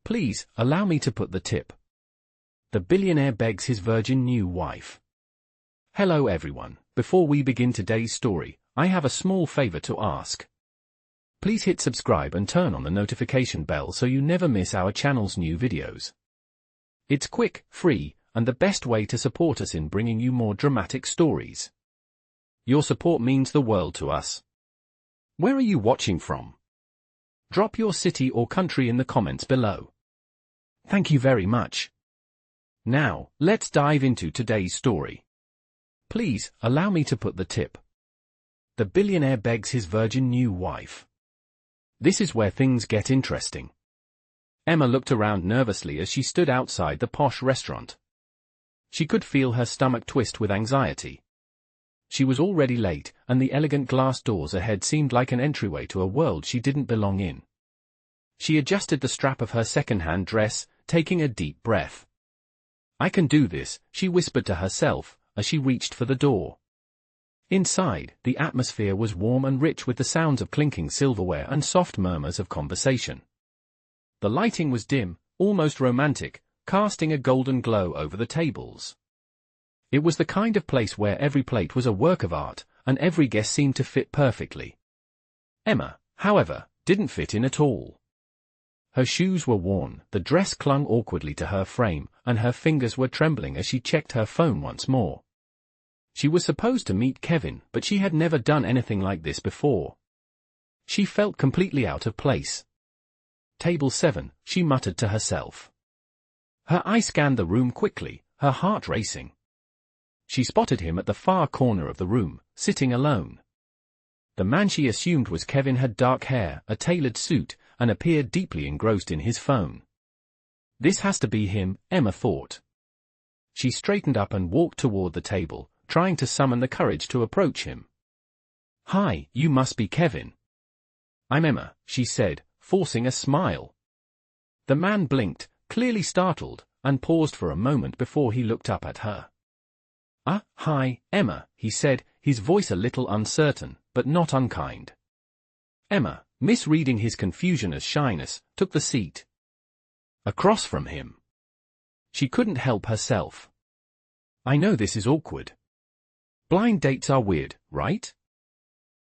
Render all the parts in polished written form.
Please, allow me to put the tip. The billionaire begs his virgin new wife. Hello everyone, before we begin today's story, I have a small favor to ask. Please hit subscribe and turn on the notification bell so you never miss our channel's new videos. It's quick, free, and the best way to support us in bringing you more dramatic stories. Your support means the world to us. Where are you watching from? Drop your city or country in the comments below. Thank you very much. Now, let's dive into today's story. Please, allow me to put the tip. The billionaire begs his virgin new wife. This is where things get interesting. Emma looked around nervously as she stood outside the posh restaurant. She could feel her stomach twist with anxiety. She was already late, and the elegant glass doors ahead seemed like an entryway to a world she didn't belong in. She adjusted the strap of her second-hand dress, taking a deep breath. I can do this, she whispered to herself, as she reached for the door. Inside, the atmosphere was warm and rich with the sounds of clinking silverware and soft murmurs of conversation. The lighting was dim, almost romantic, casting a golden glow over the tables. It was the kind of place where every plate was a work of art, and every guest seemed to fit perfectly. Emma, however, didn't fit in at all. Her shoes were worn, the dress clung awkwardly to her frame, and her fingers were trembling as she checked her phone once more. She was supposed to meet Kevin, but she had never done anything like this before. She felt completely out of place. Table 7, she muttered to herself. Her eye scanned the room quickly, her heart racing. She spotted him at the far corner of the room, sitting alone. The man she assumed was Kevin had dark hair, a tailored suit, and appeared deeply engrossed in his phone. This has to be him, Emma thought. She straightened up and walked toward the table, trying to summon the courage to approach him. Hi, you must be Kevin. I'm Emma, she said, forcing a smile. The man blinked, clearly startled, and paused for a moment before he looked up at her. Hi, Emma, he said, his voice a little uncertain, but not unkind. Emma, misreading his confusion as shyness, took the seat across from him. She couldn't help herself. I know this is awkward. Blind dates are weird, right?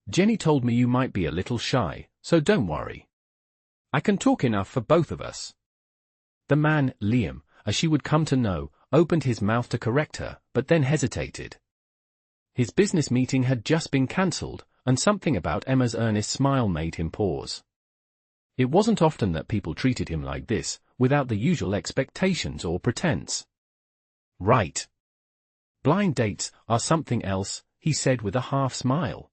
Jenny told me you might be a little shy, so don't worry. I can talk enough for both of us. The man, Liam, as she would come to know, opened his mouth to correct her, but then hesitated. His business meeting had just been cancelled, and something about Emma's earnest smile made him pause. It wasn't often that people treated him like this, without the usual expectations or pretense. Right. Blind dates are something else, he said with a half-smile.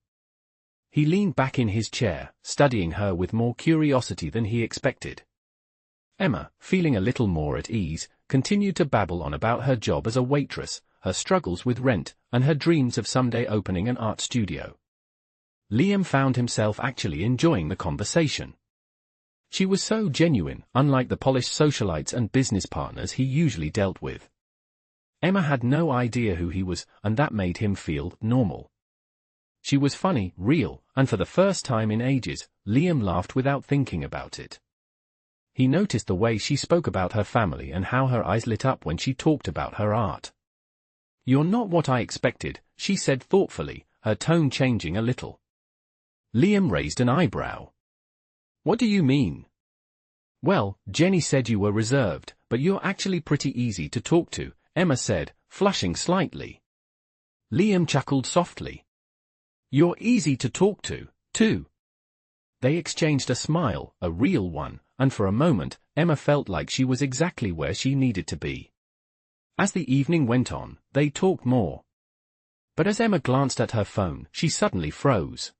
He leaned back in his chair, studying her with more curiosity than he expected. Emma, feeling a little more at ease, continued to babble on about her job as a waitress, her struggles with rent, and her dreams of someday opening an art studio. Liam found himself actually enjoying the conversation. She was so genuine, unlike the polished socialites and business partners he usually dealt with. Emma had no idea who he was, and that made him feel normal. She was funny, real, and for the first time in ages, Liam laughed without thinking about it. He noticed the way she spoke about her family and how her eyes lit up when she talked about her art. You're not what I expected, she said thoughtfully, her tone changing a little. Liam raised an eyebrow. What do you mean? Well, Jenny said you were reserved, but you're actually pretty easy to talk to, Emma said, flushing slightly. Liam chuckled softly. You're easy to talk to, too. They exchanged a smile, a real one, and for a moment, Emma felt like she was exactly where she needed to be. As the evening went on, they talked more. But as Emma glanced at her phone, she suddenly froze.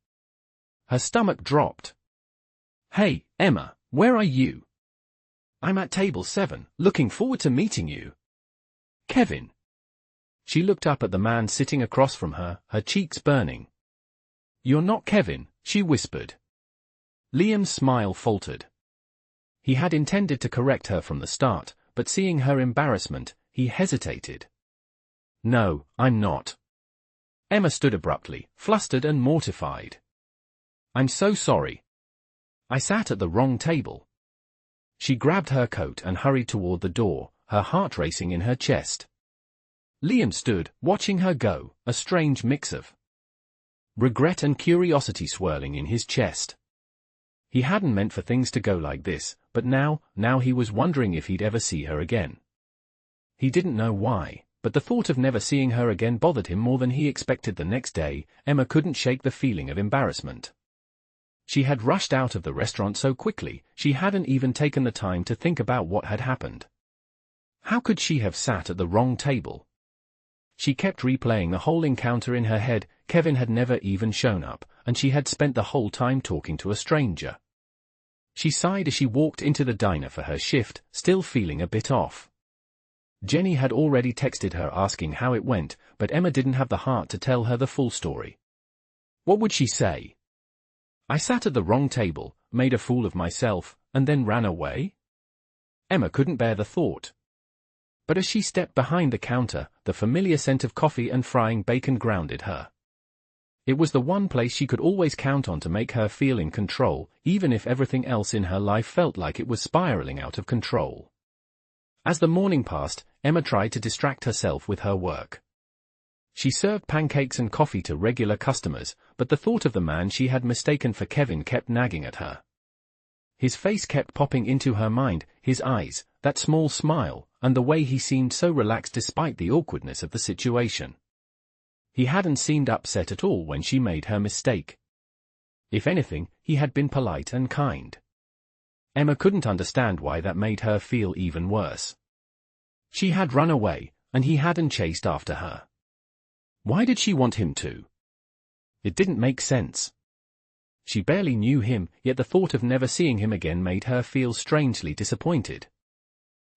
Her stomach dropped. Hey, Emma, where are you? I'm at table 7, looking forward to meeting you. Kevin. She looked up at the man sitting across from her, her cheeks burning. You're not Kevin, she whispered. Liam's smile faltered. He had intended to correct her from the start, but seeing her embarrassment, he hesitated. No, I'm not. Emma stood abruptly, flustered and mortified. I'm so sorry. I sat at the wrong table. She grabbed her coat and hurried toward the door, her heart racing in her chest. Liam stood, watching her go, a strange mix of regret and curiosity swirling in his chest. He hadn't meant for things to go like this, but now he was wondering if he'd ever see her again. He didn't know why, but the thought of never seeing her again bothered him more than he expected. The next day, Emma couldn't shake the feeling of embarrassment. She had rushed out of the restaurant so quickly, she hadn't even taken the time to think about what had happened. How could she have sat at the wrong table? She kept replaying the whole encounter in her head. Kevin had never even shown up, and she had spent the whole time talking to a stranger. She sighed as she walked into the diner for her shift, still feeling a bit off. Jenny had already texted her asking how it went, but Emma didn't have the heart to tell her the full story. What would she say? I sat at the wrong table, made a fool of myself, and then ran away? Emma couldn't bear the thought. But as she stepped behind the counter, the familiar scent of coffee and frying bacon grounded her. It was the one place she could always count on to make her feel in control, even if everything else in her life felt like it was spiraling out of control. As the morning passed, Emma tried to distract herself with her work. She served pancakes and coffee to regular customers, but the thought of the man she had mistaken for Kevin kept nagging at her. His face kept popping into her mind, his eyes, that small smile, and the way he seemed so relaxed despite the awkwardness of the situation. He hadn't seemed upset at all when she made her mistake. If anything, he had been polite and kind. Emma couldn't understand why that made her feel even worse. She had run away, and he hadn't chased after her. Why did she want him to? It didn't make sense. She barely knew him, yet the thought of never seeing him again made her feel strangely disappointed.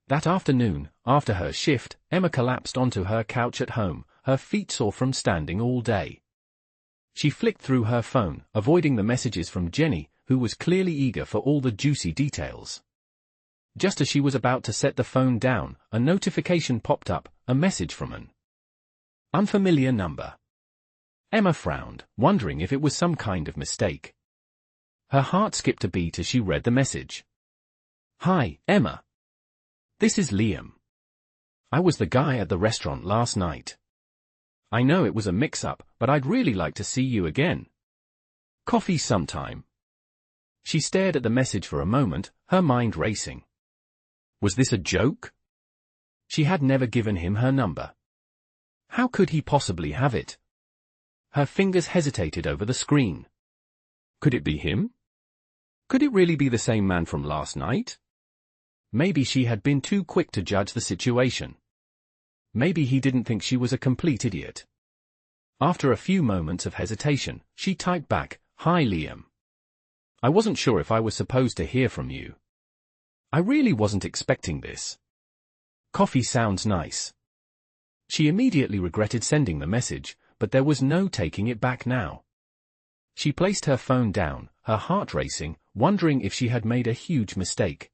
That afternoon, after her shift, Emma collapsed onto her couch at home, her feet sore from standing all day. She flicked through her phone, avoiding the messages from Jenny, who was clearly eager for all the juicy details. Just as she was about to set the phone down, a notification popped up, a message from an unfamiliar number. Emma frowned, wondering if it was some kind of mistake. Her heart skipped a beat as she read the message. Hi, Emma. This is Liam. I was the guy at the restaurant last night. I know it was a mix-up, but I'd really like to see you again. Coffee sometime. She stared at the message for a moment, her mind racing. Was this a joke? She had never given him her number. How could he possibly have it? Her fingers hesitated over the screen. Could it be him? Could it really be the same man from last night? Maybe she had been too quick to judge the situation. Maybe he didn't think she was a complete idiot. After a few moments of hesitation, she typed back, Hi Liam. I wasn't sure if I was supposed to hear from you. I really wasn't expecting this. Coffee sounds nice. She immediately regretted sending the message, but there was no taking it back now. She placed her phone down, her heart racing, wondering if she had made a huge mistake.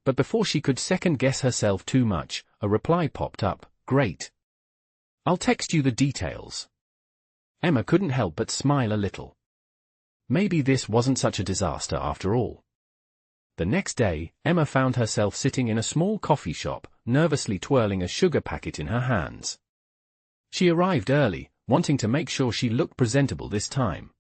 But before she could second-guess herself too much, a reply popped up, Great. I'll text you the details. Emma couldn't help but smile a little. Maybe this wasn't such a disaster after all. The next day, Emma found herself sitting in a small coffee shop, nervously twirling a sugar packet in her hands. She arrived early, wanting to make sure she looked presentable this time.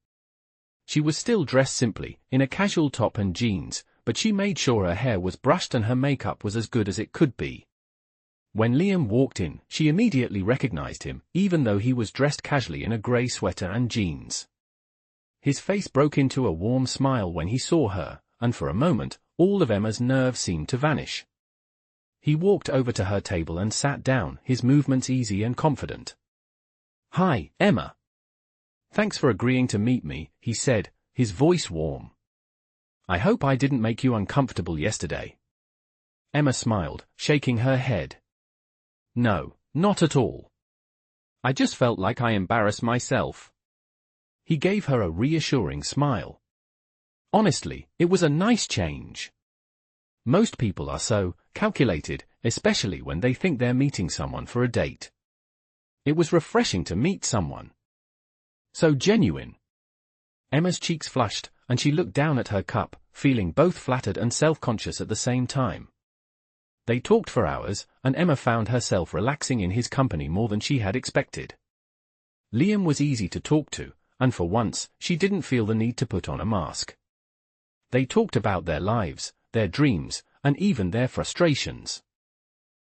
She was still dressed simply, in a casual top and jeans, but she made sure her hair was brushed and her makeup was as good as it could be. When Liam walked in, she immediately recognized him, even though he was dressed casually in a grey sweater and jeans. His face broke into a warm smile when he saw her, and for a moment, all of Emma's nerves seemed to vanish. He walked over to her table and sat down, his movements easy and confident. Hi, Emma. Thanks for agreeing to meet me, he said, his voice warm. I hope I didn't make you uncomfortable yesterday. Emma smiled, shaking her head. No, not at all. I just felt like I embarrassed myself. He gave her a reassuring smile. Honestly, it was a nice change. Most people are so calculated, especially when they think they're meeting someone for a date. It was refreshing to meet someone so genuine. Emma's cheeks flushed, and she looked down at her cup, feeling both flattered and self-conscious at the same time. They talked for hours, and Emma found herself relaxing in his company more than she had expected. Liam was easy to talk to, and for once, she didn't feel the need to put on a mask. They talked about their lives, their dreams, and even their frustrations.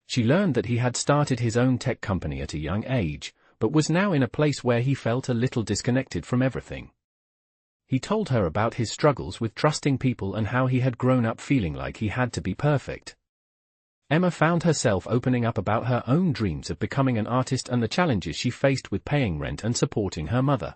She learned that he had started his own tech company at a young age, but was now in a place where he felt a little disconnected from everything. He told her about his struggles with trusting people and how he had grown up feeling like he had to be perfect. Emma found herself opening up about her own dreams of becoming an artist and the challenges she faced with paying rent and supporting her mother.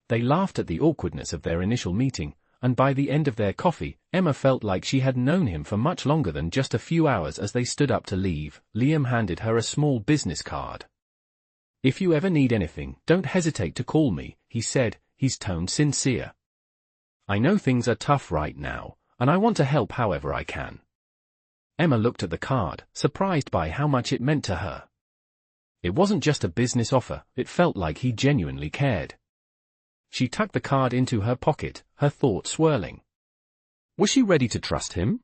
They laughed at the awkwardness of their initial meeting, and by the end of their coffee, Emma felt like she had known him for much longer than just a few hours. As they stood up to leave, Liam handed her a small business card. "If you ever need anything, don't hesitate to call me," he said, his tone sincere. "I know things are tough right now, and I want to help however I can." Emma looked at the card, surprised by how much it meant to her. It wasn't just a business offer, it felt like he genuinely cared. She tucked the card into her pocket, her thoughts swirling. Was she ready to trust him?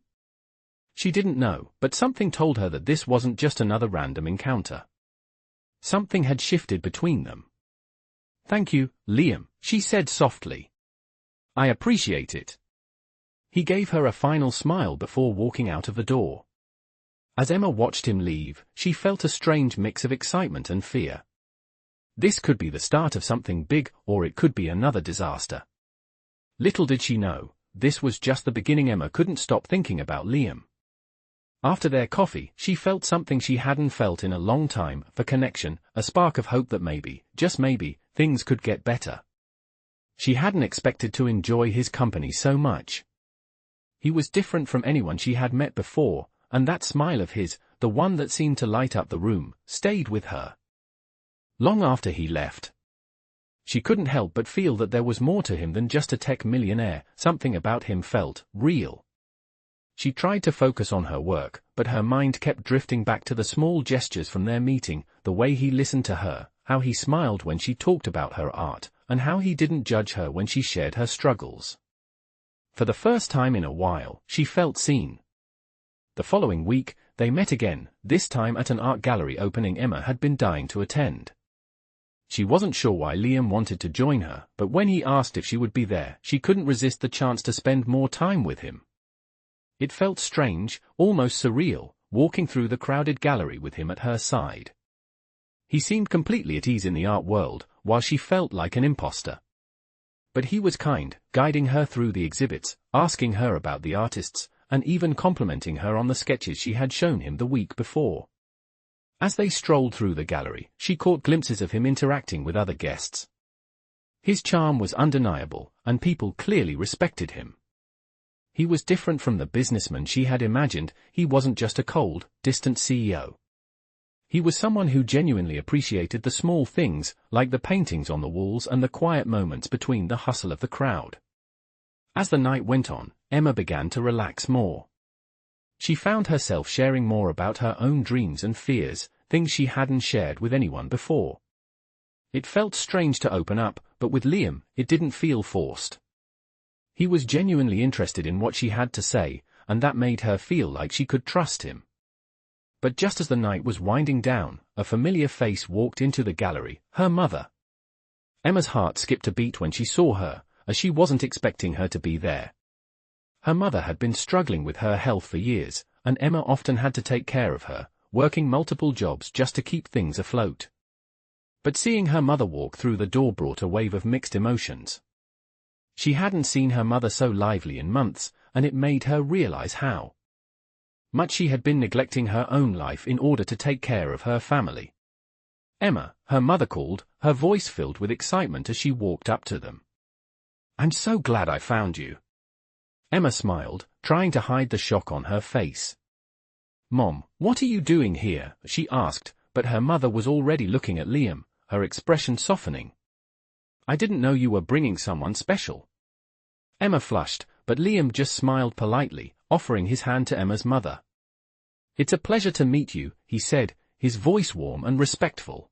She didn't know, but something told her that this wasn't just another random encounter. Something had shifted between them. "Thank you, Liam," she said softly. "I appreciate it." He gave her a final smile before walking out of the door. As Emma watched him leave, she felt a strange mix of excitement and fear. This could be the start of something big, or it could be another disaster. Little did she know, this was just the beginning. Emma couldn't stop thinking about Liam. After their coffee, she felt something she hadn't felt in a long time, a connection, a spark of hope that maybe, just maybe, things could get better. She hadn't expected to enjoy his company so much. He was different from anyone she had met before, and that smile of his, the one that seemed to light up the room, stayed with her. Long after he left, she couldn't help but feel that there was more to him than just a tech millionaire. Something about him felt real. She tried to focus on her work, but her mind kept drifting back to the small gestures from their meeting, the way he listened to her, how he smiled when she talked about her art, and how he didn't judge her when she shared her struggles. For the first time in a while, she felt seen. The following week, they met again, this time at an art gallery opening Emma had been dying to attend. She wasn't sure why Liam wanted to join her, but when he asked if she would be there, she couldn't resist the chance to spend more time with him. It felt strange, almost surreal, walking through the crowded gallery with him at her side. He seemed completely at ease in the art world, while she felt like an imposter. But he was kind, guiding her through the exhibits, asking her about the artists, and even complimenting her on the sketches she had shown him the week before. As they strolled through the gallery, she caught glimpses of him interacting with other guests. His charm was undeniable, and people clearly respected him. He was different from the businessman she had imagined. He wasn't just a cold, distant CEO. He was someone who genuinely appreciated the small things, like the paintings on the walls and the quiet moments between the hustle of the crowd. As the night went on, Emma began to relax more. She found herself sharing more about her own dreams and fears, things she hadn't shared with anyone before. It felt strange to open up, but with Liam, it didn't feel forced. He was genuinely interested in what she had to say, and that made her feel like she could trust him. But just as the night was winding down, a familiar face walked into the gallery, her mother. Emma's heart skipped a beat when she saw her, as she wasn't expecting her to be there. Her mother had been struggling with her health for years, and Emma often had to take care of her, working multiple jobs just to keep things afloat. But seeing her mother walk through the door brought a wave of mixed emotions. She hadn't seen her mother so lively in months, and it made her realize how much she had been neglecting her own life in order to take care of her family. "Emma," her mother called, her voice filled with excitement as she walked up to them. "I'm so glad I found you." Emma smiled, trying to hide the shock on her face. "Mom, what are you doing here?" she asked, but her mother was already looking at Liam, her expression softening. "I didn't know you were bringing someone special." Emma flushed, but Liam just smiled politely, offering his hand to Emma's mother. "It's a pleasure to meet you," he said, his voice warm and respectful.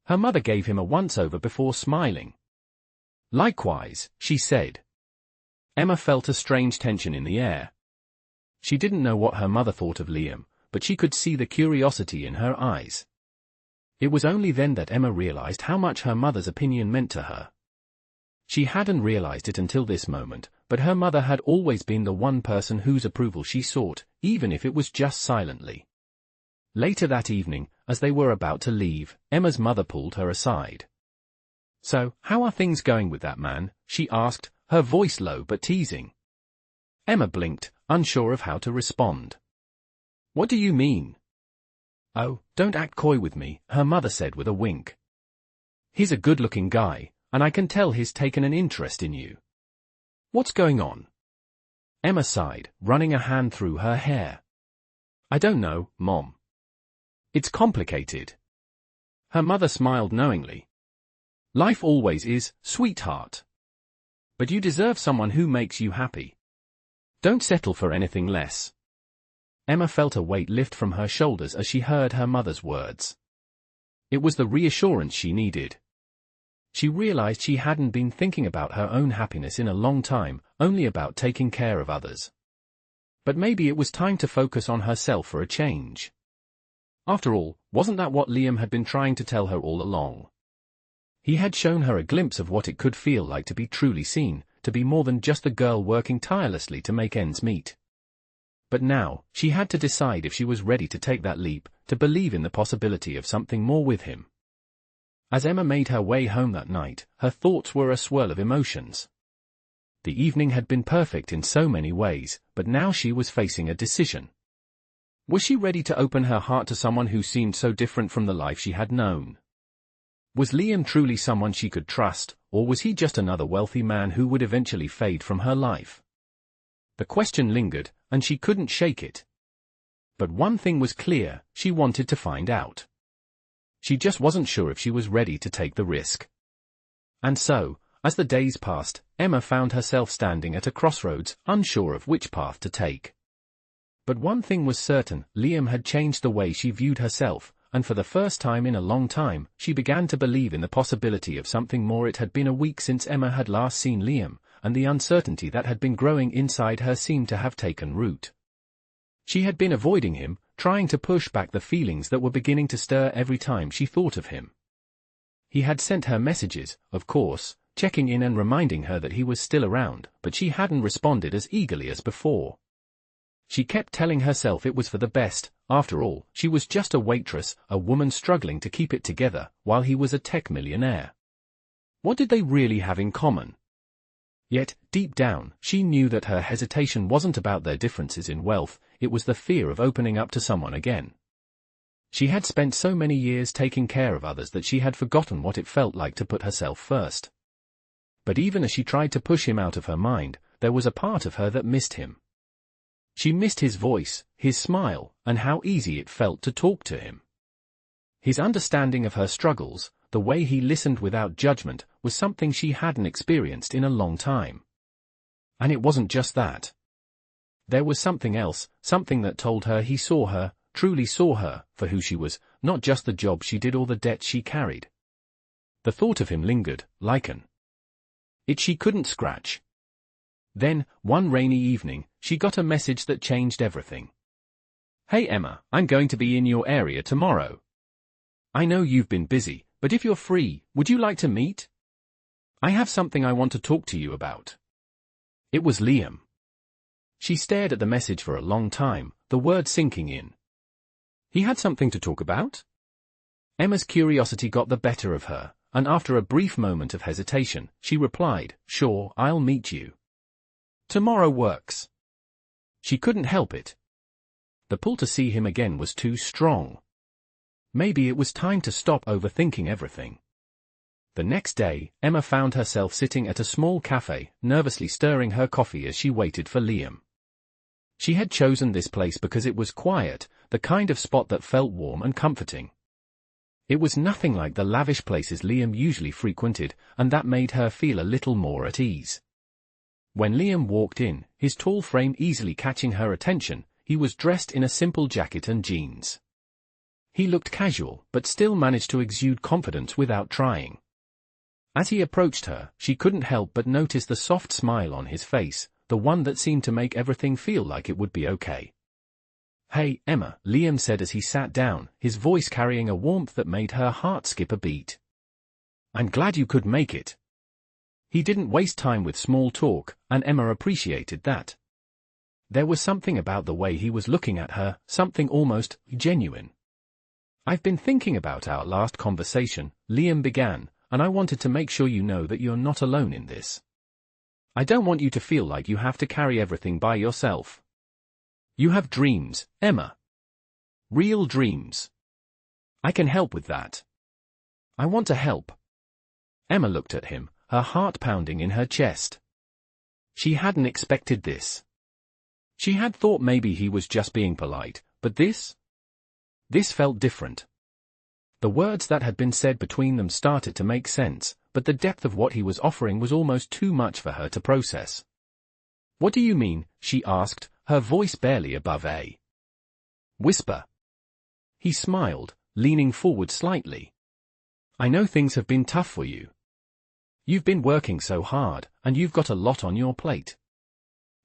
Her mother gave him a once-over before smiling. Likewise, she said. Emma felt a strange tension in the air. She didn't know what her mother thought of Liam, but she could see the curiosity in her eyes. It was only then that Emma realized how much her mother's opinion meant to her. She hadn't realized it until this moment, but her mother had always been the one person whose approval she sought, even if it was just silently. Later that evening, as they were about to leave, Emma's mother pulled her aside. "So, how are things going with that man?" she asked, her voice low but teasing. Emma blinked, unsure of how to respond. "What do you mean?" "Oh, don't act coy with me," her mother said with a wink. "He's a good-looking guy, and I can tell he's taken an interest in you." "What's going on?" Emma sighed, running a hand through her hair. "I don't know, Mom. It's complicated." Her mother smiled knowingly. "Life always is, sweetheart. But you deserve someone who makes you happy. Don't settle for anything less." Emma felt a weight lift from her shoulders as she heard her mother's words. It was the reassurance she needed. She realized she hadn't been thinking about her own happiness in a long time, only about taking care of others. But maybe it was time to focus on herself for a change. After all, wasn't that what Liam had been trying to tell her all along? He had shown her a glimpse of what it could feel like to be truly seen, to be more than just a girl working tirelessly to make ends meet. But now, she had to decide if she was ready to take that leap, to believe in the possibility of something more with him. As Emma made her way home that night, her thoughts were a swirl of emotions. The evening had been perfect in so many ways, but now she was facing a decision. Was she ready to open her heart to someone who seemed so different from the life she had known? Was Liam truly someone she could trust, or was he just another wealthy man who would eventually fade from her life? The question lingered, and she couldn't shake it. But one thing was clear, she wanted to find out. She just wasn't sure if she was ready to take the risk. And so, as the days passed, Emma found herself standing at a crossroads, unsure of which path to take. But one thing was certain, Liam had changed the way she viewed herself, and for the first time in a long time, she began to believe in the possibility of something more. It had been a week since Emma had last seen Liam, and the uncertainty that had been growing inside her seemed to have taken root. She had been avoiding him, trying to push back the feelings that were beginning to stir every time she thought of him. He had sent her messages, of course, checking in and reminding her that he was still around, but she hadn't responded as eagerly as before. She kept telling herself it was for the best. After all, she was just a waitress, a woman struggling to keep it together, while he was a tech millionaire. What did they really have in common? Yet, deep down, she knew that her hesitation wasn't about their differences in wealth, it was the fear of opening up to someone again. She had spent so many years taking care of others that she had forgotten what it felt like to put herself first. But even as she tried to push him out of her mind, there was a part of her that missed him. She missed his voice, his smile, and how easy it felt to talk to him. His understanding of her struggles, the way he listened without judgment, was something she hadn't experienced in a long time. And it wasn't just that. There was something else, something that told her he saw her, truly saw her, for who she was, not just the job she did or the debt she carried. The thought of him lingered, like an itch she couldn't scratch. Then, one rainy evening, she got a message that changed everything. "Hey Emma, I'm going to be in your area tomorrow. I know you've been busy, but if you're free, would you like to meet? I have something I want to talk to you about." It was Liam. She stared at the message for a long time, the words sinking in. He had something to talk about? Emma's curiosity got the better of her, and after a brief moment of hesitation, she replied, "Sure, I'll meet you. Tomorrow works." She couldn't help it. The pull to see him again was too strong. Maybe it was time to stop overthinking everything. The next day, Emma found herself sitting at a small cafe, nervously stirring her coffee as she waited for Liam. She had chosen this place because it was quiet, the kind of spot that felt warm and comforting. It was nothing like the lavish places Liam usually frequented, and that made her feel a little more at ease. When Liam walked in, his tall frame easily catching her attention, he was dressed in a simple jacket and jeans. He looked casual, but still managed to exude confidence without trying. As he approached her, she couldn't help but notice the soft smile on his face, the one that seemed to make everything feel like it would be okay. "Hey, Emma," Liam said as he sat down, his voice carrying a warmth that made her heart skip a beat. "I'm glad you could make it." He didn't waste time with small talk, and Emma appreciated that. There was something about the way he was looking at her, something almost genuine. "I've been thinking about our last conversation," Liam began, "and I wanted to make sure you know that you're not alone in this. I don't want you to feel like you have to carry everything by yourself. You have dreams, Emma. Real dreams. I can help with that. I want to help." Emma looked at him, her heart pounding in her chest. She hadn't expected this. She had thought maybe he was just being polite, but this felt different. The words that had been said between them started to make sense, but the depth of what he was offering was almost too much for her to process. "What do you mean?" she asked, her voice barely above a whisper. He smiled, leaning forward slightly. "I know things have been tough for you. You've been working so hard, and you've got a lot on your plate.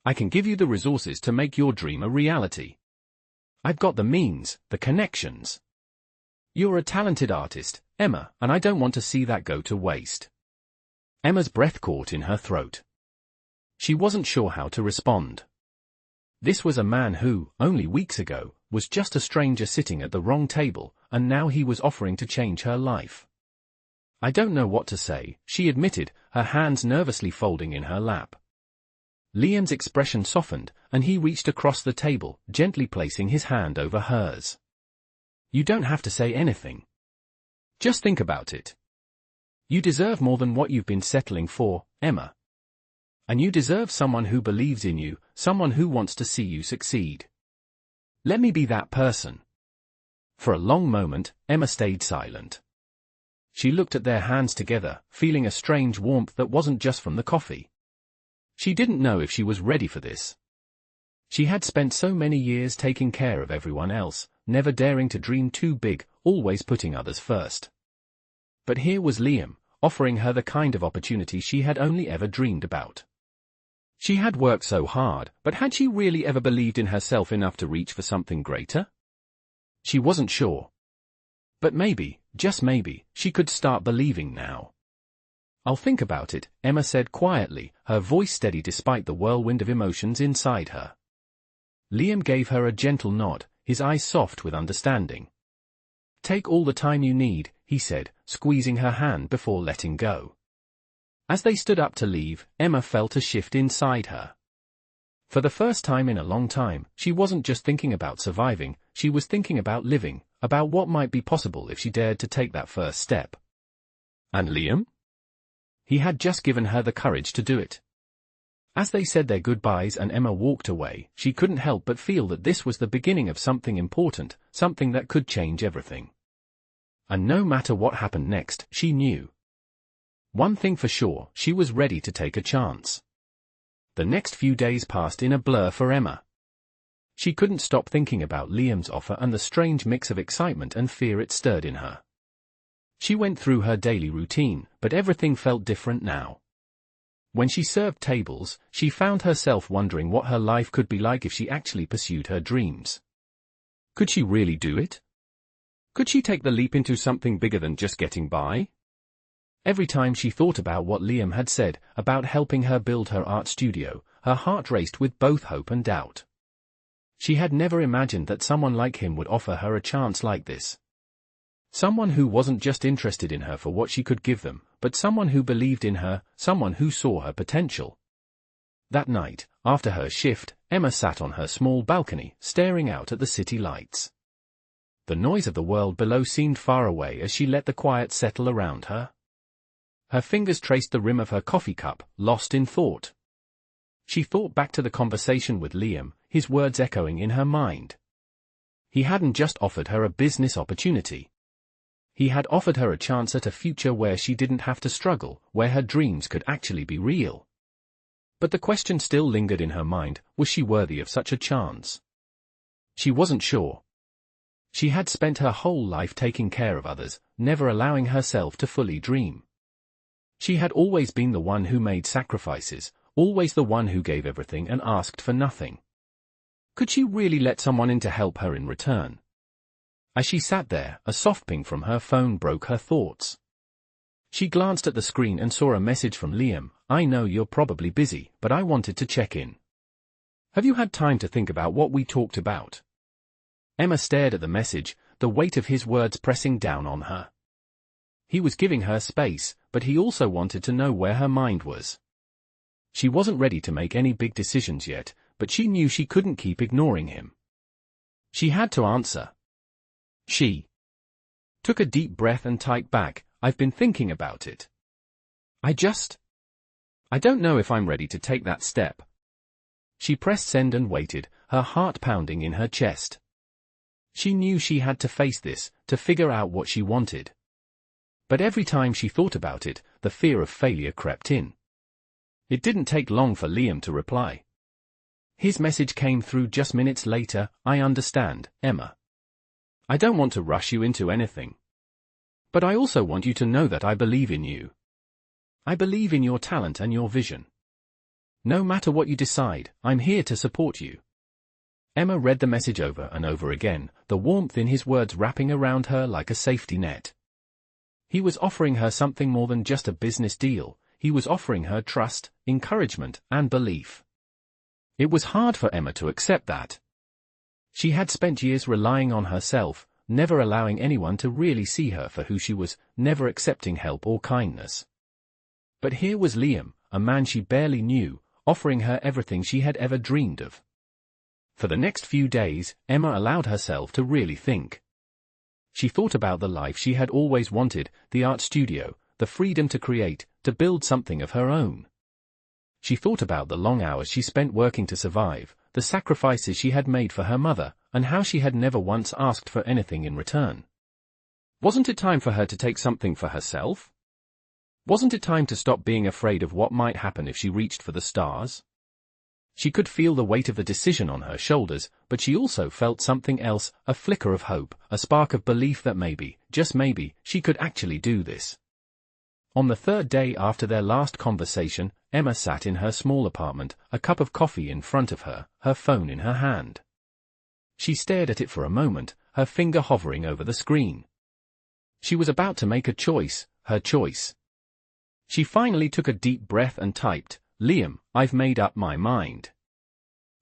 I can give you the resources to make your dream a reality. I've got the means, the connections. You're a talented artist, Emma, and I don't want to see that go to waste." Emma's breath caught in her throat. She wasn't sure how to respond. This was a man who, only weeks ago, was just a stranger sitting at the wrong table, and now he was offering to change her life. "I don't know what to say," she admitted, her hands nervously folding in her lap. Liam's expression softened, and he reached across the table, gently placing his hand over hers. "You don't have to say anything. Just think about it. You deserve more than what you've been settling for, Emma. And you deserve someone who believes in you, someone who wants to see you succeed. Let me be that person." For a long moment, Emma stayed silent. She looked at their hands together, feeling a strange warmth that wasn't just from the coffee. She didn't know if she was ready for this. She had spent so many years taking care of everyone else, never daring to dream too big, always putting others first. But here was Liam, offering her the kind of opportunity she had only ever dreamed about. She had worked so hard, but had she really ever believed in herself enough to reach for something greater? She wasn't sure. But maybe, just maybe, she could start believing now. "I'll think about it," Emma said quietly, her voice steady despite the whirlwind of emotions inside her. Liam gave her a gentle nod, his eyes soft with understanding. "Take all the time you need," he said, squeezing her hand before letting go. As they stood up to leave, Emma felt a shift inside her. For the first time in a long time, she wasn't just thinking about surviving, she was thinking about living, about what might be possible if she dared to take that first step. And Liam? He had just given her the courage to do it. As they said their goodbyes and Emma walked away, she couldn't help but feel that this was the beginning of something important, something that could change everything. And no matter what happened next, she knew. One thing for sure, she was ready to take a chance. The next few days passed in a blur for Emma. She couldn't stop thinking about Liam's offer and the strange mix of excitement and fear it stirred in her. She went through her daily routine, but everything felt different now. When she served tables, she found herself wondering what her life could be like if she actually pursued her dreams. Could she really do it? Could she take the leap into something bigger than just getting by? Every time she thought about what Liam had said, about helping her build her art studio, her heart raced with both hope and doubt. She had never imagined that someone like him would offer her a chance like this. Someone who wasn't just interested in her for what she could give them, but someone who believed in her, someone who saw her potential. That night, after her shift, Emma sat on her small balcony, staring out at the city lights. The noise of the world below seemed far away as she let the quiet settle around her. Her fingers traced the rim of her coffee cup, lost in thought. She thought back to the conversation with Liam, his words echoing in her mind. He hadn't just offered her a business opportunity. He had offered her a chance at a future where she didn't have to struggle, where her dreams could actually be real. But the question still lingered in her mind, was she worthy of such a chance? She wasn't sure. She had spent her whole life taking care of others, never allowing herself to fully dream. She had always been the one who made sacrifices, always the one who gave everything and asked for nothing. Could she really let someone in to help her in return? As she sat there, a soft ping from her phone broke her thoughts. She glanced at the screen and saw a message from Liam. "I know you're probably busy, but I wanted to check in. Have you had time to think about what we talked about?" Emma stared at the message, the weight of his words pressing down on her. He was giving her space, but he also wanted to know where her mind was. She wasn't ready to make any big decisions yet, but she knew she couldn't keep ignoring him. She had to answer. She took a deep breath and typed back, "I've been thinking about it. I don't know if I'm ready to take that step." She pressed send and waited, her heart pounding in her chest. She knew she had to face this, to figure out what she wanted. But every time she thought about it, the fear of failure crept in. It didn't take long for Liam to reply. His message came through just minutes later. "I understand, Emma. I don't want to rush you into anything. But I also want you to know that I believe in you. I believe in your talent and your vision. No matter what you decide, I'm here to support you." Emma read the message over and over again, the warmth in his words wrapping around her like a safety net. He was offering her something more than just a business deal. He was offering her trust, encouragement, and belief. It was hard for Emma to accept that. She had spent years relying on herself, never allowing anyone to really see her for who she was, never accepting help or kindness. But here was Liam, a man she barely knew, offering her everything she had ever dreamed of. For the next few days, Emma allowed herself to really think. She thought about the life she had always wanted, the art studio, the freedom to create, to build something of her own. She thought about the long hours she spent working to survive, the sacrifices she had made for her mother, and how she had never once asked for anything in return. Wasn't it time for her to take something for herself? Wasn't it time to stop being afraid of what might happen if she reached for the stars? She could feel the weight of the decision on her shoulders, but she also felt something else, a flicker of hope, a spark of belief that maybe, just maybe, she could actually do this. On the third day after their last conversation, Emma sat in her small apartment, a cup of coffee in front of her, her phone in her hand. She stared at it for a moment, her finger hovering over the screen. She was about to make a choice, her choice. She finally took a deep breath and typed, "Liam, I've made up my mind.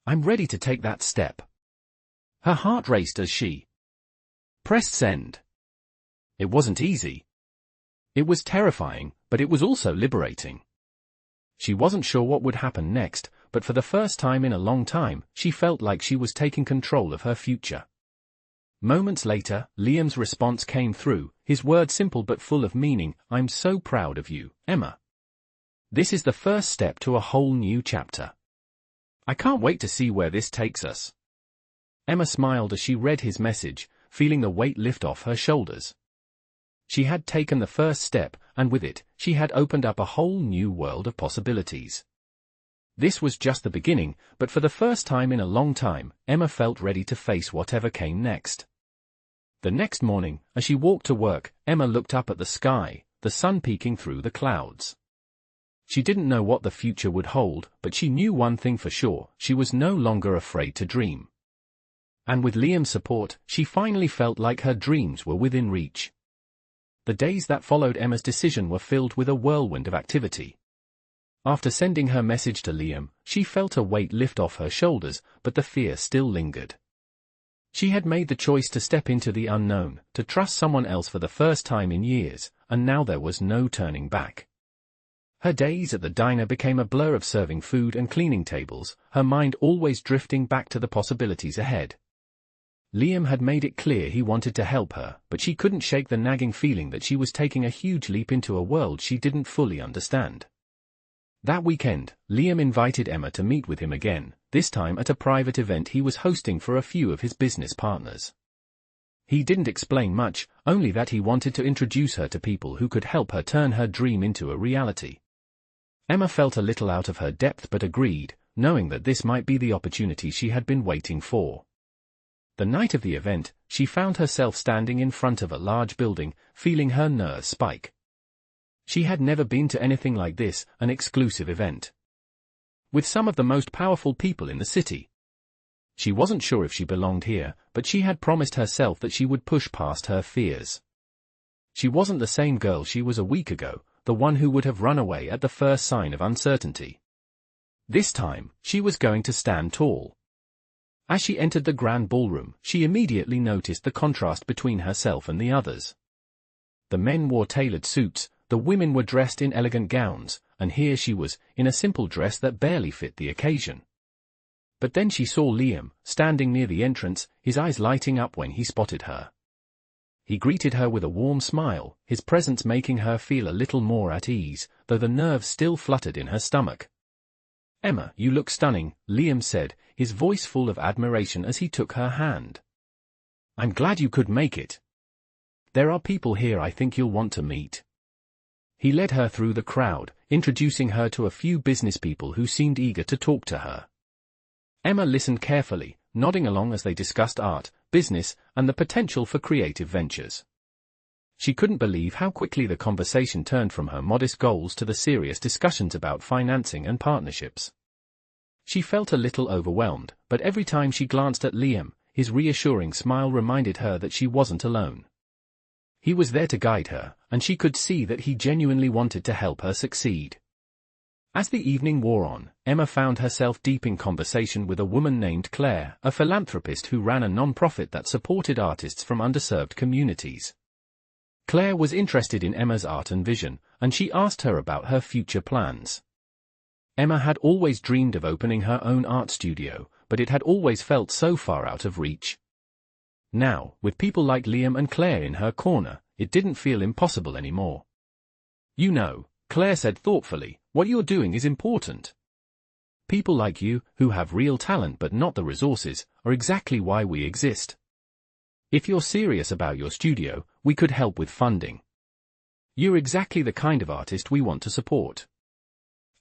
I'm ready to take that step." Her heart raced as she pressed send. It wasn't easy. It was terrifying, but it was also liberating. She wasn't sure what would happen next, but for the first time in a long time, she felt like she was taking control of her future. Moments later, Liam's response came through, his words simple but full of meaning. "I'm so proud of you, Emma. This is the first step to a whole new chapter. I can't wait to see where this takes us." Emma smiled as she read his message, feeling the weight lift off her shoulders. She had taken the first step, and with it, she had opened up a whole new world of possibilities. This was just the beginning, but for the first time in a long time, Emma felt ready to face whatever came next. The next morning, as she walked to work, Emma looked up at the sky, the sun peeking through the clouds. She didn't know what the future would hold, but she knew one thing for sure: she was no longer afraid to dream. And with Liam's support, she finally felt like her dreams were within reach. The days that followed Emma's decision were filled with a whirlwind of activity. After sending her message to Liam, she felt a weight lift off her shoulders, but the fear still lingered. She had made the choice to step into the unknown, to trust someone else for the first time in years, and now there was no turning back. Her days at the diner became a blur of serving food and cleaning tables, her mind always drifting back to the possibilities ahead. Liam had made it clear he wanted to help her, but she couldn't shake the nagging feeling that she was taking a huge leap into a world she didn't fully understand. That weekend, Liam invited Emma to meet with him again, this time at a private event he was hosting for a few of his business partners. He didn't explain much, only that he wanted to introduce her to people who could help her turn her dream into a reality. Emma felt a little out of her depth but agreed, knowing that this might be the opportunity she had been waiting for. The night of the event, she found herself standing in front of a large building, feeling her nerves spike. She had never been to anything like this, an exclusive event with some of the most powerful people in the city. She wasn't sure if she belonged here, but she had promised herself that she would push past her fears. She wasn't the same girl she was a week ago, the one who would have run away at the first sign of uncertainty. This time, she was going to stand tall. As she entered the grand ballroom, she immediately noticed the contrast between herself and the others. The men wore tailored suits, the women were dressed in elegant gowns, and here she was, in a simple dress that barely fit the occasion. But then she saw Liam, standing near the entrance, his eyes lighting up when he spotted her. He greeted her with a warm smile, his presence making her feel a little more at ease, though the nerves still fluttered in her stomach. "Emma, you look stunning," Liam said, his voice full of admiration as he took her hand. "I'm glad you could make it. There are people here I think you'll want to meet." He led her through the crowd, introducing her to a few business people who seemed eager to talk to her. Emma listened carefully, nodding along as they discussed art, business, and the potential for creative ventures. She couldn't believe how quickly the conversation turned from her modest goals to the serious discussions about financing and partnerships. She felt a little overwhelmed, but every time she glanced at Liam, his reassuring smile reminded her that she wasn't alone. He was there to guide her, and she could see that he genuinely wanted to help her succeed. As the evening wore on, Emma found herself deep in conversation with a woman named Claire, a philanthropist who ran a non-profit that supported artists from underserved communities. Claire was interested in Emma's art and vision, and she asked her about her future plans. Emma had always dreamed of opening her own art studio, but it had always felt so far out of reach. Now, with people like Liam and Claire in her corner, it didn't feel impossible anymore. "You know," Claire said thoughtfully, "what you're doing is important. People like you, who have real talent but not the resources, are exactly why we exist. If you're serious about your studio, we could help with funding. You're exactly the kind of artist we want to support."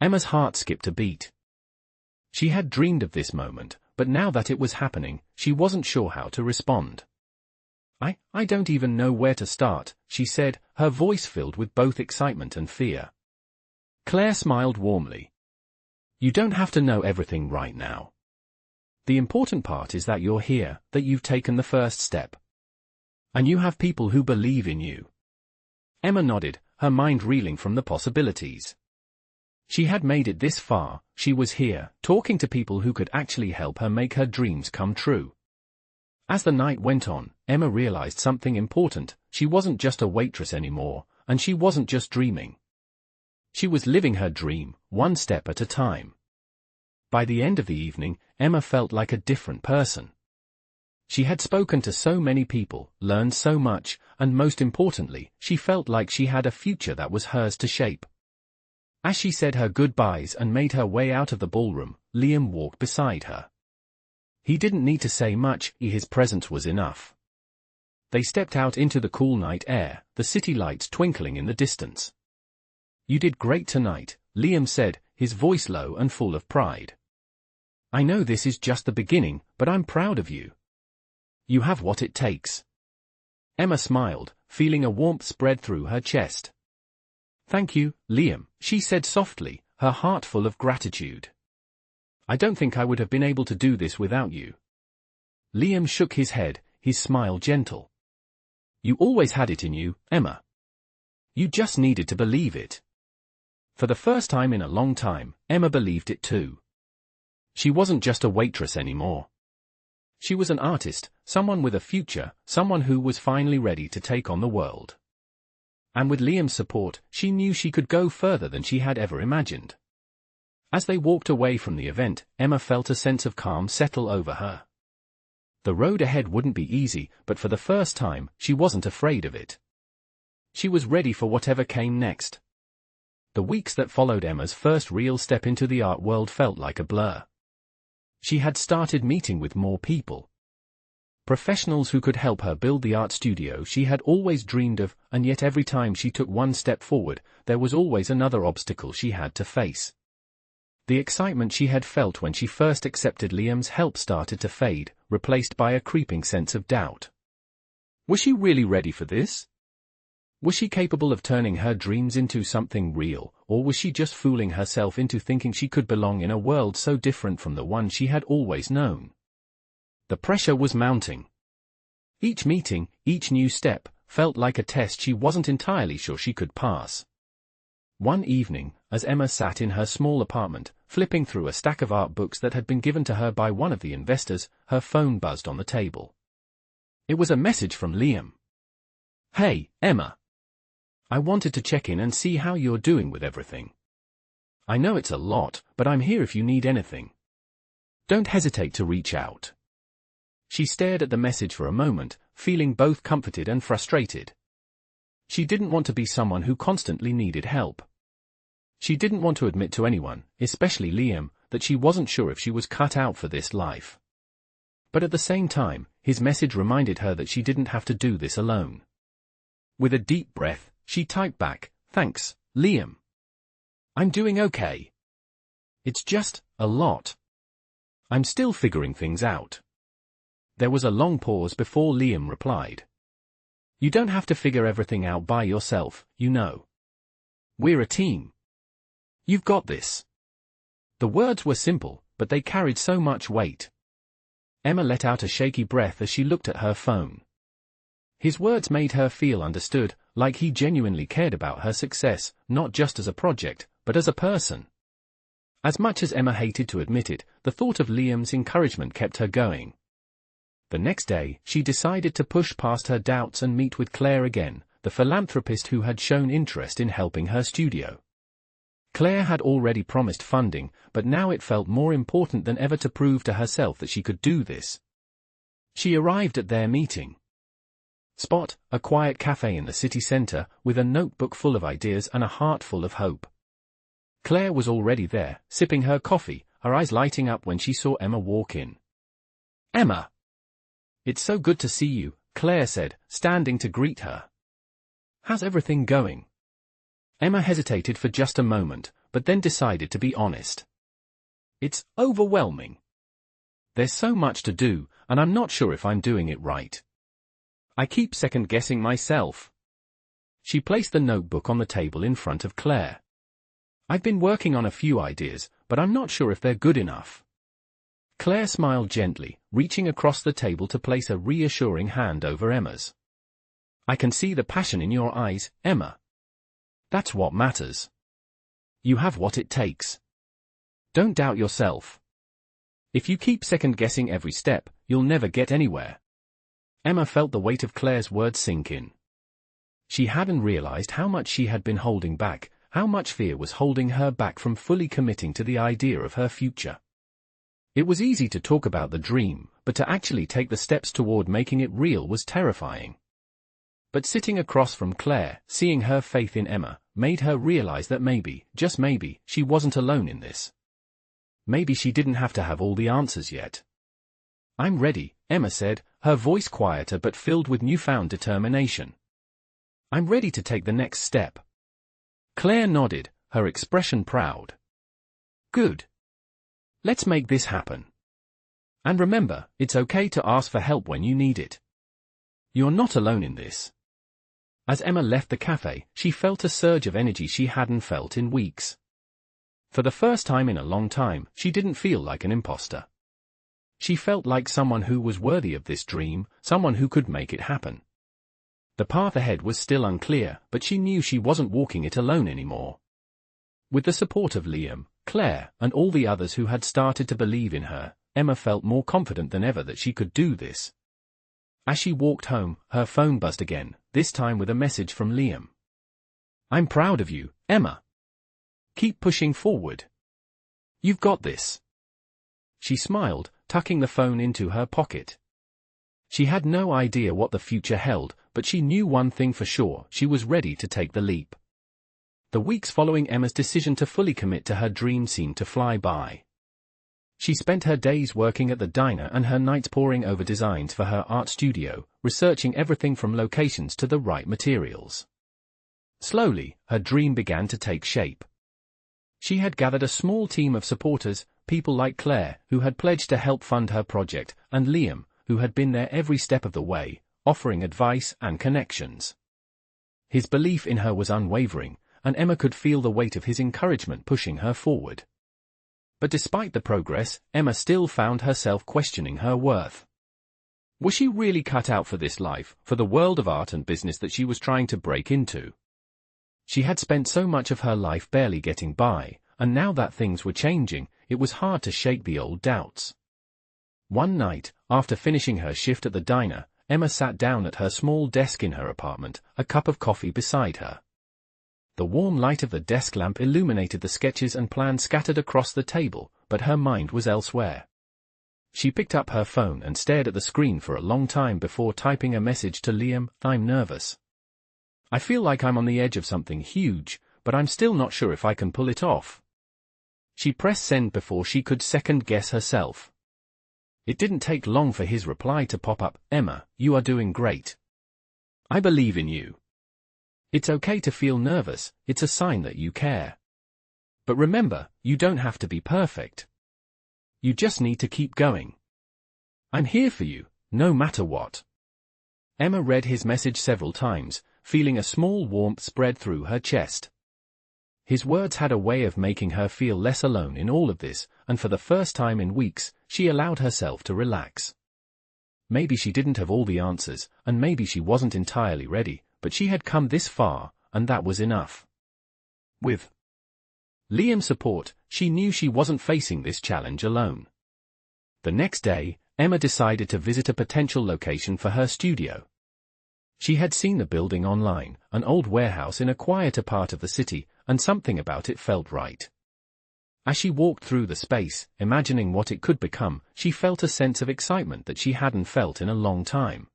Emma's heart skipped a beat. She had dreamed of this moment, but now that it was happening, she wasn't sure how to respond. I don't even know where to start," she said, her voice filled with both excitement and fear. Claire smiled warmly. "You don't have to know everything right now. The important part is that you're here, that you've taken the first step. And you have people who believe in you." Emma nodded, her mind reeling from the possibilities. She had made it this far, she was here, talking to people who could actually help her make her dreams come true. As the night went on, Emma realized something important: she wasn't just a waitress anymore, and she wasn't just dreaming. She was living her dream, one step at a time. By the end of the evening, Emma felt like a different person. She had spoken to so many people, learned so much, and most importantly, she felt like she had a future that was hers to shape. As she said her goodbyes and made her way out of the ballroom, Liam walked beside her. He didn't need to say much, his presence was enough. They stepped out into the cool night air, the city lights twinkling in the distance. "You did great tonight," Liam said, his voice low and full of pride. "I know this is just the beginning, but I'm proud of you. You have what it takes." Emma smiled, feeling a warmth spread through her chest. "Thank you, Liam," she said softly, her heart full of gratitude. "I don't think I would have been able to do this without you." Liam shook his head, his smile gentle. "You always had it in you, Emma. You just needed to believe it." For the first time in a long time, Emma believed it too. She wasn't just a waitress anymore. She was an artist, someone with a future, someone who was finally ready to take on the world. And with Liam's support, she knew she could go further than she had ever imagined. As they walked away from the event, Emma felt a sense of calm settle over her. The road ahead wouldn't be easy, but for the first time, she wasn't afraid of it. She was ready for whatever came next. The weeks that followed Emma's first real step into the art world felt like a blur. She had started meeting with more people. Professionals who could help her build the art studio she had always dreamed of, and yet every time she took one step forward, there was always another obstacle she had to face. The excitement she had felt when she first accepted Liam's help started to fade, replaced by a creeping sense of doubt. Was she really ready for this? Was she capable of turning her dreams into something real, or was she just fooling herself into thinking she could belong in a world so different from the one she had always known? The pressure was mounting. Each meeting, each new step, felt like a test she wasn't entirely sure she could pass. One evening, as Emma sat in her small apartment, flipping through a stack of art books that had been given to her by one of the investors, her phone buzzed on the table. It was a message from Liam. "Hey, Emma. I wanted to check in and see how you're doing with everything. I know it's a lot, but I'm here if you need anything. Don't hesitate to reach out." She stared at the message for a moment, feeling both comforted and frustrated. She didn't want to be someone who constantly needed help. She didn't want to admit to anyone, especially Liam, that she wasn't sure if she was cut out for this life. But at the same time, his message reminded her that she didn't have to do this alone. With a deep breath, she typed back, "Thanks, Liam. I'm doing okay. It's just a lot. I'm still figuring things out." There was a long pause before Liam replied. "You don't have to figure everything out by yourself, you know. We're a team. You've got this." The words were simple, but they carried so much weight. Emma let out a shaky breath as she looked at her phone. His words made her feel understood, like he genuinely cared about her success, not just as a project, but as a person. As much as Emma hated to admit it, the thought of Liam's encouragement kept her going. The next day, she decided to push past her doubts and meet with Claire again, the philanthropist who had shown interest in helping her studio. Claire had already promised funding, but now it felt more important than ever to prove to herself that she could do this. She arrived at their meeting spot, a quiet cafe in the city center, with a notebook full of ideas and a heart full of hope. Claire was already there, sipping her coffee, her eyes lighting up when she saw Emma walk in. "Emma! It's so good to see you," Claire said, standing to greet her. "How's everything going?" Emma hesitated for just a moment, but then decided to be honest. "It's overwhelming. There's so much to do, and I'm not sure if I'm doing it right. I keep second-guessing myself." She placed the notebook on the table in front of Claire. "I've been working on a few ideas, but I'm not sure if they're good enough." Claire smiled gently, reaching across the table to place a reassuring hand over Emma's. "I can see the passion in your eyes, Emma. That's what matters. You have what it takes. Don't doubt yourself. If you keep second-guessing every step, you'll never get anywhere." Emma felt the weight of Claire's words sink in. She hadn't realized how much she had been holding back, how much fear was holding her back from fully committing to the idea of her future. It was easy to talk about the dream, but to actually take the steps toward making it real was terrifying. But sitting across from Claire, seeing her faith in Emma, made her realize that maybe, just maybe, she wasn't alone in this. Maybe she didn't have to have all the answers yet. "I'm ready," Emma said, her voice quieter but filled with newfound determination. "I'm ready to take the next step." Claire nodded, her expression proud. "Good. Let's make this happen. And remember, it's okay to ask for help when you need it. You're not alone in this." As Emma left the cafe, she felt a surge of energy she hadn't felt in weeks. For the first time in a long time, she didn't feel like an imposter. She felt like someone who was worthy of this dream, someone who could make it happen. The path ahead was still unclear, but she knew she wasn't walking it alone anymore. With the support of Liam, Claire, and all the others who had started to believe in her, Emma felt more confident than ever that she could do this. As she walked home, her phone buzzed again, this time with a message from Liam. "I'm proud of you, Emma. Keep pushing forward. You've got this." She smiled, tucking the phone into her pocket. She had no idea what the future held, but she knew one thing for sure: she was ready to take the leap. The weeks following Emma's decision to fully commit to her dream seemed to fly by. She spent her days working at the diner and her nights poring over designs for her art studio, researching everything from locations to the right materials. Slowly, her dream began to take shape. She had gathered a small team of supporters, people like Claire, who had pledged to help fund her project, and Liam, who had been there every step of the way, offering advice and connections. His belief in her was unwavering, and Emma could feel the weight of his encouragement pushing her forward. But despite the progress, Emma still found herself questioning her worth. Was she really cut out for this life, for the world of art and business that she was trying to break into? She had spent so much of her life barely getting by, and now that things were changing, it was hard to shake the old doubts. One night, after finishing her shift at the diner, Emma sat down at her small desk in her apartment, a cup of coffee beside her. The warm light of the desk lamp illuminated the sketches and plans scattered across the table, but her mind was elsewhere. She picked up her phone and stared at the screen for a long time before typing a message to Liam. "I'm nervous. I feel like I'm on the edge of something huge, but I'm still not sure if I can pull it off." She pressed send before she could second-guess herself. It didn't take long for his reply to pop up. "Emma, you are doing great. I believe in you. It's okay to feel nervous, it's a sign that you care. But remember, you don't have to be perfect. You just need to keep going. I'm here for you, no matter what." Emma read his message several times, feeling a small warmth spread through her chest. His words had a way of making her feel less alone in all of this, and for the first time in weeks, she allowed herself to relax. Maybe she didn't have all the answers, and maybe she wasn't entirely ready, but she had come this far, and that was enough. With Liam's support, she knew she wasn't facing this challenge alone. The next day, Emma decided to visit a potential location for her studio. She had seen the building online, an old warehouse in a quieter part of the city, and something about it felt right. As she walked through the space, imagining what it could become, she felt a sense of excitement that she hadn't felt in a long time.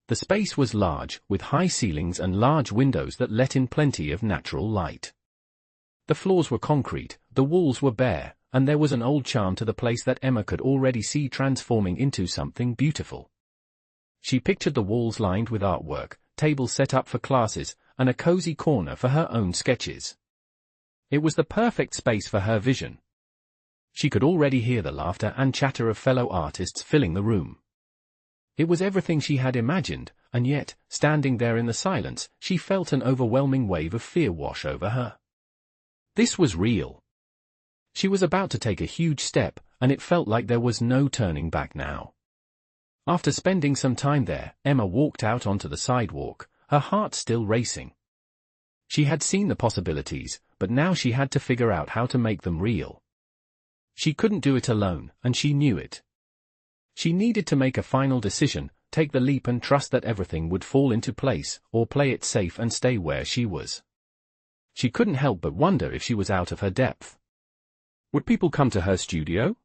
The space was large, with high ceilings and large windows that let in plenty of natural light. The floors were concrete, the walls were bare, and there was an old charm to the place that Emma could already see transforming into something beautiful. She pictured the walls lined with artwork, tables set up for classes, and a cozy corner for her own sketches. It was the perfect space for her vision. She could already hear the laughter and chatter of fellow artists filling the room. It was everything she had imagined, and yet, standing there in the silence, she felt an overwhelming wave of fear wash over her. This was real. She was about to take a huge step, and it felt like there was no turning back now. After spending some time there, Emma walked out onto the sidewalk, her heart still racing. She had seen the possibilities, but now she had to figure out how to make them real. She couldn't do it alone, and she knew it. She needed to make a final decision, take the leap and trust that everything would fall into place, or play it safe and stay where she was. She couldn't help but wonder if she was out of her depth. Would people come to her studio?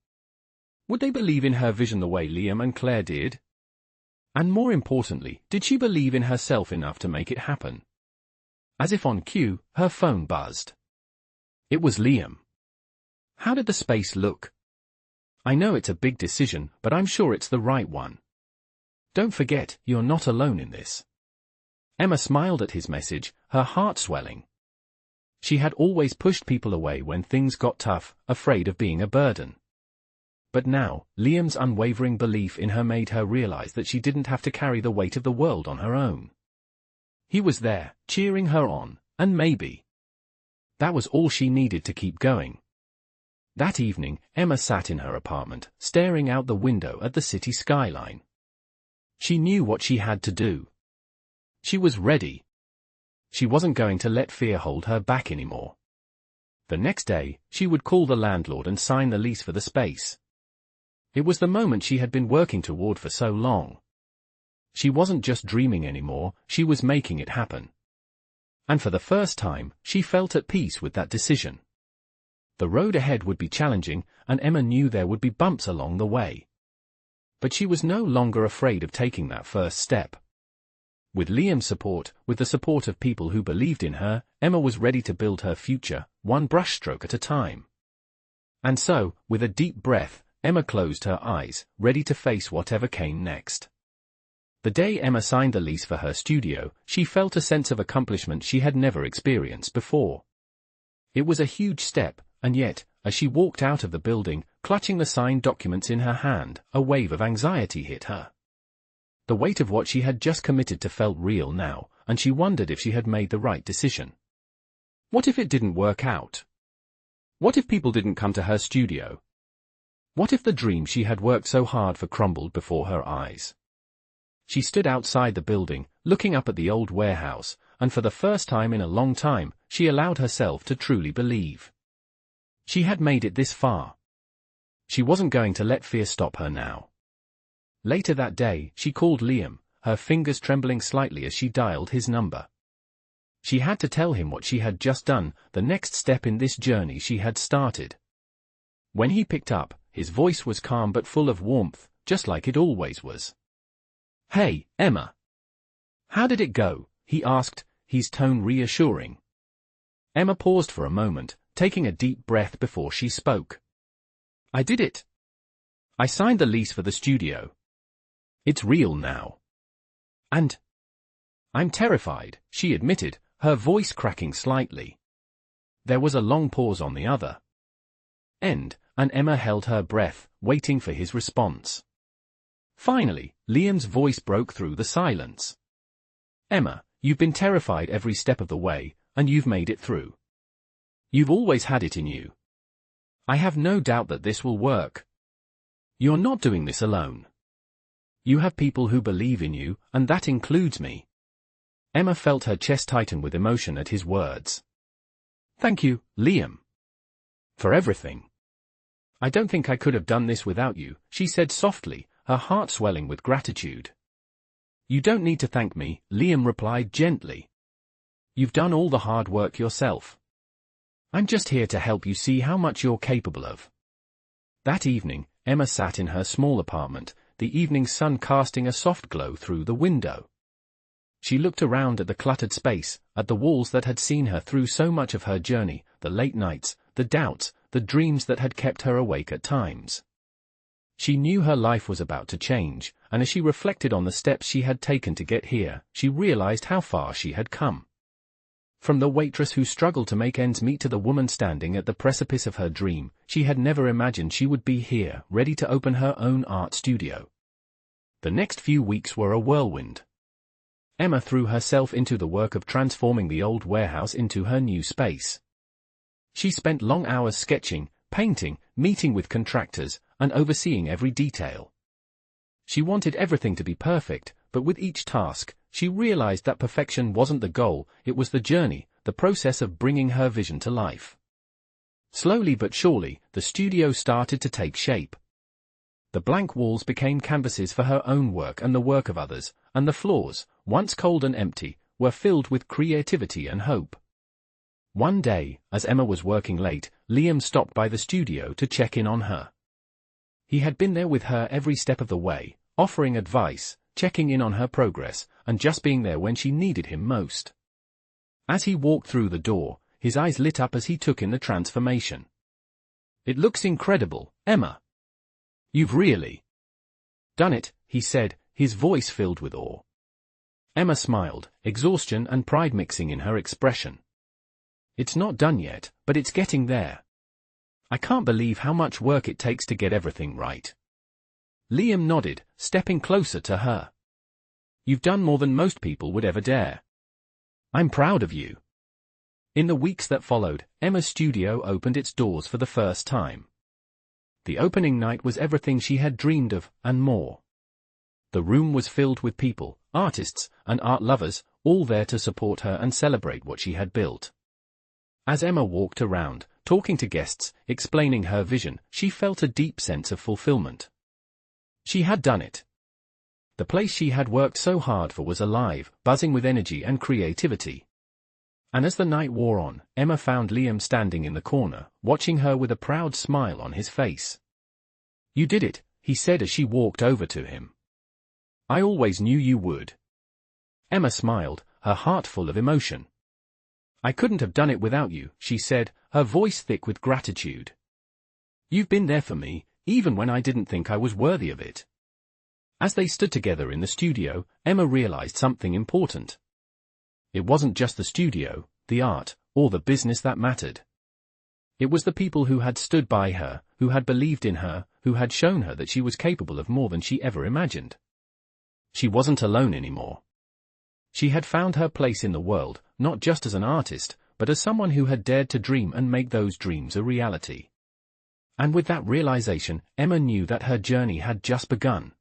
Would they believe in her vision the way Liam and Claire did? And more importantly, did she believe in herself enough to make it happen? As if on cue, her phone buzzed. It was Liam. "How did the space look? I know it's a big decision, but I'm sure it's the right one. Don't forget, you're not alone in this." Emma smiled at his message, her heart swelling. She had always pushed people away when things got tough, afraid of being a burden. But now, Liam's unwavering belief in her made her realize that she didn't have to carry the weight of the world on her own. He was there, cheering her on, and maybe that was all she needed to keep going. That evening, Emma sat in her apartment, staring out the window at the city skyline. She knew what she had to do. She was ready. She wasn't going to let fear hold her back anymore. The next day, she would call the landlord and sign the lease for the space. It was the moment she had been working toward for so long. She wasn't just dreaming anymore, she was making it happen. And for the first time, she felt at peace with that decision. The road ahead would be challenging, and Emma knew there would be bumps along the way. But she was no longer afraid of taking that first step. With Liam's support, with the support of people who believed in her, Emma was ready to build her future, one brushstroke at a time. And so, with a deep breath, Emma closed her eyes, ready to face whatever came next. The day Emma signed the lease for her studio, she felt a sense of accomplishment she had never experienced before. It was a huge step, and yet, as she walked out of the building, clutching the signed documents in her hand, a wave of anxiety hit her. The weight of what she had just committed to felt real now, and she wondered if she had made the right decision. What if it didn't work out? What if people didn't come to her studio? What if the dream she had worked so hard for crumbled before her eyes? She stood outside the building, looking up at the old warehouse, and for the first time in a long time, she allowed herself to truly believe. She had made it this far. She wasn't going to let fear stop her now. Later that day, she called Liam, her fingers trembling slightly as she dialed his number. She had to tell him what she had just done, the next step in this journey she had started. When he picked up, his voice was calm but full of warmth, just like it always was. "Hey, Emma. How did it go?" he asked, his tone reassuring. Emma paused for a moment, taking a deep breath before she spoke. "I did it. I signed the lease for the studio. It's real now. And I'm terrified," she admitted, her voice cracking slightly. There was a long pause on the other end, and Emma held her breath, waiting for his response. Finally, Liam's voice broke through the silence. "Emma, you've been terrified every step of the way, and you've made it through. You've always had it in you. I have no doubt that this will work. You're not doing this alone. You have people who believe in you, and that includes me." Emma felt her chest tighten with emotion at his words. "Thank you, Liam. For everything. I don't think I could have done this without you," she said softly, her heart swelling with gratitude. "You don't need to thank me," Liam replied gently. "You've done all the hard work yourself. I'm just here to help you see how much you're capable of." That evening, Emma sat in her small apartment, the evening sun casting a soft glow through the window. She looked around at the cluttered space, at the walls that had seen her through so much of her journey, the late nights, the doubts, the dreams that had kept her awake at times. She knew her life was about to change, and as she reflected on the steps she had taken to get here, she realized how far she had come. From the waitress who struggled to make ends meet to the woman standing at the precipice of her dream, she had never imagined she would be here, ready to open her own art studio. The next few weeks were a whirlwind. Emma threw herself into the work of transforming the old warehouse into her new space. She spent long hours sketching, painting, meeting with contractors, and overseeing every detail. She wanted everything to be perfect, but with each task, she realized that perfection wasn't the goal, it was the journey, the process of bringing her vision to life. Slowly but surely, the studio started to take shape. The blank walls became canvases for her own work and the work of others, and the floors, once cold and empty, were filled with creativity and hope. One day, as Emma was working late, Liam stopped by the studio to check in on her. He had been there with her every step of the way, offering advice, checking in on her progress, and just being there when she needed him most. As he walked through the door, his eyes lit up as he took in the transformation. "It looks incredible, Emma. You've really done it," he said, his voice filled with awe. Emma smiled, exhaustion and pride mixing in her expression. "It's not done yet, but it's getting there. I can't believe how much work it takes to get everything right." Liam nodded, stepping closer to her. "You've done more than most people would ever dare. I'm proud of you." In the weeks that followed, Emma's studio opened its doors for the first time. The opening night was everything she had dreamed of, and more. The room was filled with people, artists, and art lovers, all there to support her and celebrate what she had built. As Emma walked around, talking to guests, explaining her vision, she felt a deep sense of fulfillment. She had done it. The place she had worked so hard for was alive, buzzing with energy and creativity. And as the night wore on, Emma found Liam standing in the corner, watching her with a proud smile on his face. "You did it," he said as she walked over to him. "I always knew you would." Emma smiled, her heart full of emotion. "I couldn't have done it without you," she said, her voice thick with gratitude. "You've been there for me, even when I didn't think I was worthy of it." As they stood together in the studio, Emma realized something important. It wasn't just the studio, the art, or the business that mattered. It was the people who had stood by her, who had believed in her, who had shown her that she was capable of more than she ever imagined. She wasn't alone anymore. She had found her place in the world, not just as an artist, but as someone who had dared to dream and make those dreams a reality. And with that realization, Emma knew that her journey had just begun.